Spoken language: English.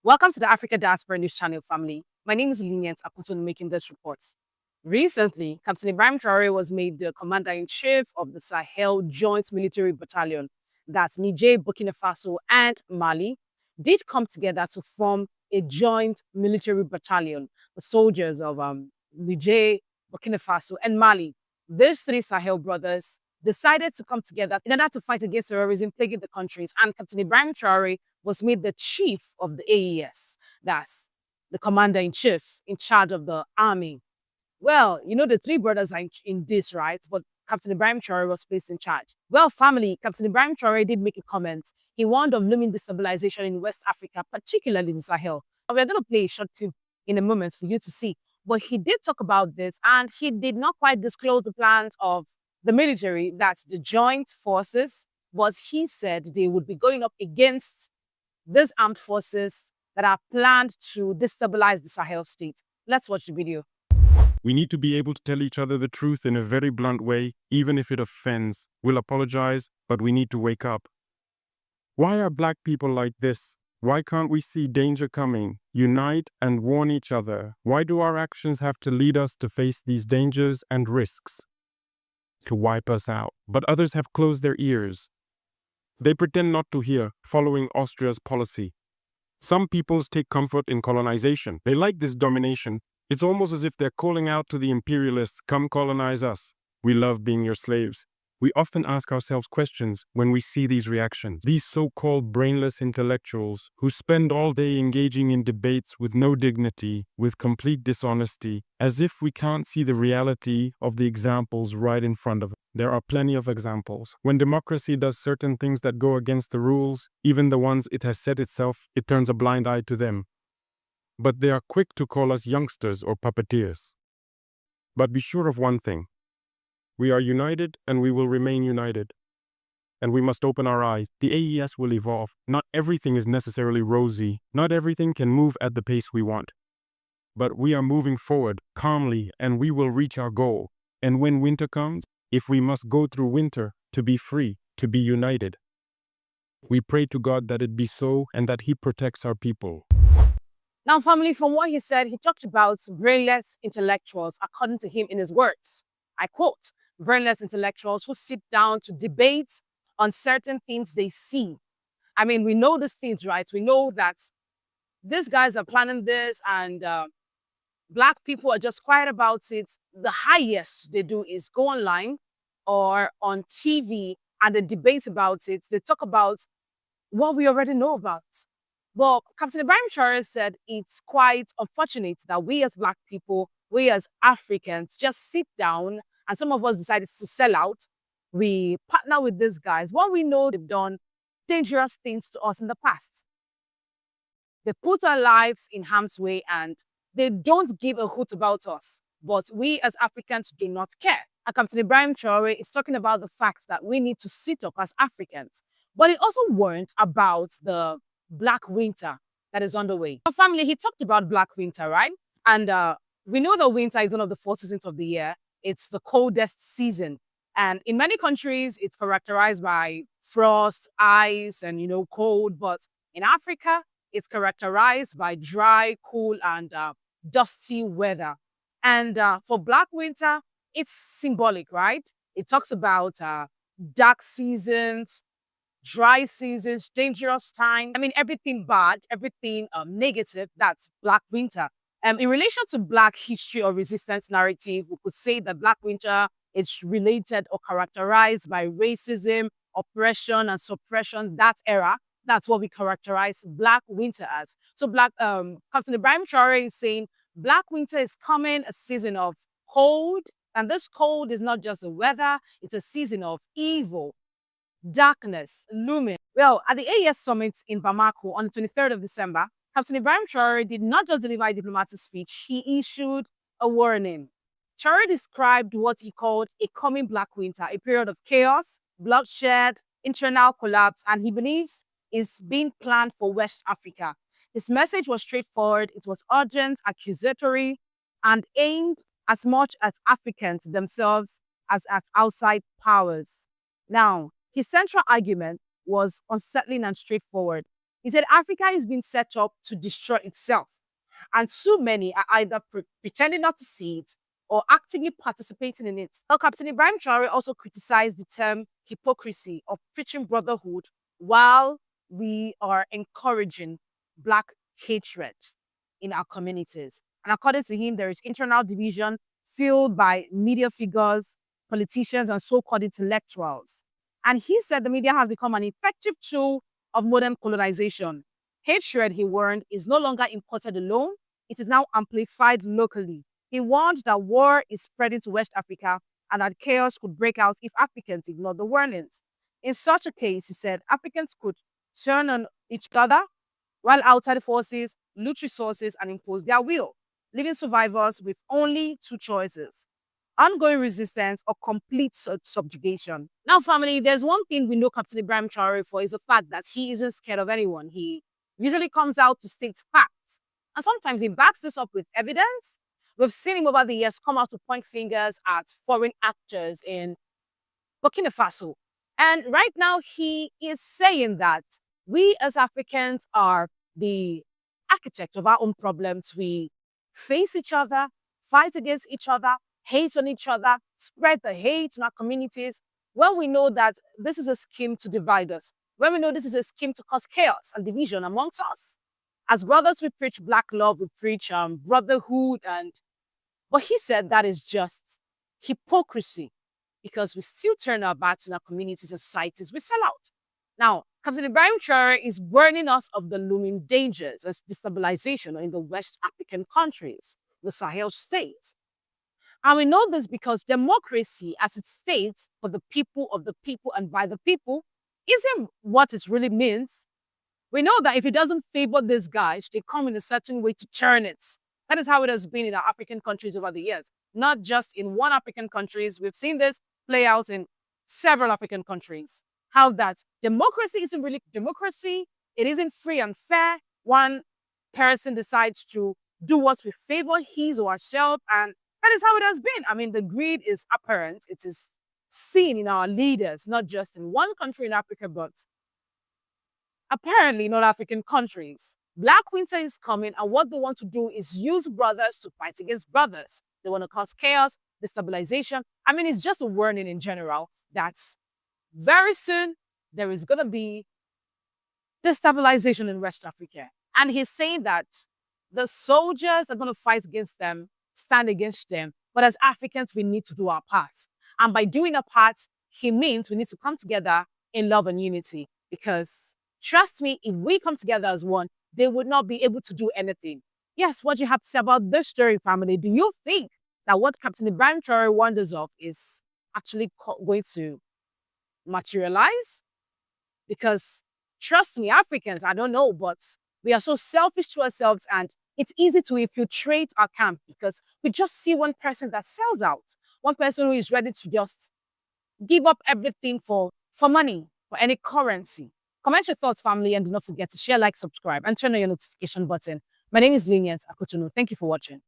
Welcome to the Africa Diaspora News Channel family. My name is Lynient Akotonou making this report. Recently, Captain Ibrahim Traoré was made the Commander-in-Chief of the Sahel Joint Military Battalion. That's Niger, Burkina Faso, and Mali did come together to form a joint military battalion. The soldiers of Niger, Burkina Faso, and Mali. These three Sahel brothers decided to come together in order to fight against terrorism plaguing the countries. And Captain Ibrahim Traoré was made the chief of the AES. That's the commander-in-chief in charge of the army. Well, you know, the three brothers are in this, right? But Captain Ibrahim Traoré was placed in charge. Well, family, Captain Ibrahim Traoré did make a comment. He warned of looming destabilization in West Africa, particularly in Sahel. We're going to play a short clip in a moment for you to see. But he did talk about this, and he did not quite disclose the plans of the military, that's the joint forces, but he said they would be going up against these armed forces that are planned to destabilize the Sahel state. Let's watch the video. We need to be able to tell each other the truth in a very blunt way, even if it offends. We'll apologize, but we need to wake up. Why are black people like this? Why can't we see danger coming, unite and warn each other? Why do our actions have to lead us to face these dangers and risks? To wipe us out. But others have closed their ears. They pretend not to hear, following Austria's policy. Some peoples take comfort in colonization. They like this domination. It's almost as if they're calling out to the imperialists, come colonize us. We love being your slaves. We often ask ourselves questions when we see these reactions. These so-called brainless intellectuals who spend all day engaging in debates with no dignity, with complete dishonesty, as if we can't see the reality of the examples right in front of us. There are plenty of examples. When democracy does certain things that go against the rules, even the ones it has set itself, it turns a blind eye to them. But they are quick to call us youngsters or puppeteers. But be sure of one thing. We are united and we will remain united. And we must open our eyes. The AES will evolve. Not everything is necessarily rosy. Not everything can move at the pace we want. But we are moving forward calmly and we will reach our goal. And when winter comes, if we must go through winter to be free, to be united, we pray to God that it be so and that He protects our people. Now, family, from what he said, he talked about brainless intellectuals, according to him in his words. I quote, brainless intellectuals who sit down to debate on certain things they see. I mean, we know these things, right? We know that these guys are planning this and black people are just quiet about it. The highest they do is go online or on TV and they debate about it. They talk about what we already know about. But Captain Ibrahim Traoré said it's quite unfortunate that we as black people, we as Africans just sit down and some of us decided to sell out. We partner with these guys. What we know they've done dangerous things to us in the past. They put our lives in harm's way and they don't give a hoot about us. But we as Africans do not care. And Captain Ibrahim Traoré is talking about the fact that we need to sit up as Africans. But he also warned about the Black winter that is underway. Our family, he talked about Black winter, right? And we know that winter is one of the four seasons of the year. It's the coldest season. And in many countries, it's characterized by frost, ice, and, cold. But in Africa, it's characterized by dry, cool, and dusty weather. And for Black winter, it's symbolic, right? It talks about dark seasons, dry seasons, dangerous time. I mean, everything bad, everything negative, that's Black winter. In relation to Black history or resistance narrative, we could say that Black winter is related or characterized by racism, oppression, and suppression, that era. That's what we characterize Black winter as. So Captain Ibrahim Traoré is saying Black winter is coming, a season of cold. And this cold is not just the weather, it's a season of evil, darkness, looming. Well, at the AES summit in Bamako on the 23rd of December, Captain Ibrahim Traoré did not just deliver a diplomatic speech, he issued a warning. Traoré described what he called a coming Black winter, a period of chaos, bloodshed, internal collapse, and he believes is being planned for West Africa. His message was straightforward, it was urgent, accusatory, and aimed as much at Africans themselves as at outside powers. Now, his central argument was unsettling and straightforward. He said Africa is being set up to destroy itself, and too many are either pretending not to see it or actively participating in it. Now, Captain Ibrahim Traoré also criticized the term hypocrisy of preaching brotherhood while we are encouraging Black hatred in our communities. And according to him, there is internal division fueled by media figures, politicians, and so-called intellectuals. And he said the media has become an effective tool of modern colonization. Hatred, he warned, is no longer imported alone. It is now amplified locally. He warned that war is spreading to West Africa and that chaos could break out if Africans ignore the warnings. In such a case, he said, Africans could turn on each other while outside forces loot resources and impose their will, leaving survivors with only two choices: ongoing resistance or complete subjugation. Now, family, there's one thing we know Captain Ibrahim Traoré for is the fact that he isn't scared of anyone. He usually comes out to state facts. And sometimes he backs this up with evidence. We've seen him over the years come out to point fingers at foreign actors in Burkina Faso. And right now, he is saying that we as Africans are the architect of our own problems. We face each other, fight against each other, hate on each other, spread the hate in our communities, when we know that this is a scheme to divide us, when we know this is a scheme to cause chaos and division amongst us. As brothers, we preach Black love, we preach brotherhood, but he said that is just hypocrisy because we still turn our backs in our communities and societies. We sell out. Now, Captain Ibrahim Traoré is warning us of the looming dangers of destabilization in the West African countries, the Sahel states. And we know this because democracy, as it states, for the people, of the people, and by the people, isn't what it really means. We know that if it doesn't favor these guys, they come in a certain way to turn it. That is how it has been in our African countries over the years, not just in one African countries. We've seen this play out in several African countries. How that democracy isn't really democracy. It isn't free and fair. One person decides to do what will favor his or herself, and that is how it has been. I mean, the greed is apparent. It is seen in our leaders, not just in one country in Africa, but apparently in all African countries. Black winter is coming, and what they want to do is use brothers to fight against brothers. They want to cause chaos, destabilization. I mean, it's just a warning in general that very soon there is going to be destabilization in West Africa. And he's saying that the soldiers are going to fight against them, stand against them. But as Africans, we need to do our part. And by doing our part, he means we need to come together in love and unity. Because trust me, if we come together as one, they would not be able to do anything. Yes, what you have to say about this story, family. Do you think that what Captain Ibrahim Traoré warned us of is actually going to materialize? Because trust me, Africans, I don't know, but we are so selfish to ourselves, and it's easy to infiltrate our camp because we just see one person that sells out, one person who is ready to just give up everything for money, for any currency. Comment your thoughts, family, and do not forget to share, like, subscribe, and turn on your notification button. My name is Lynient Akotonou. Thank you for watching.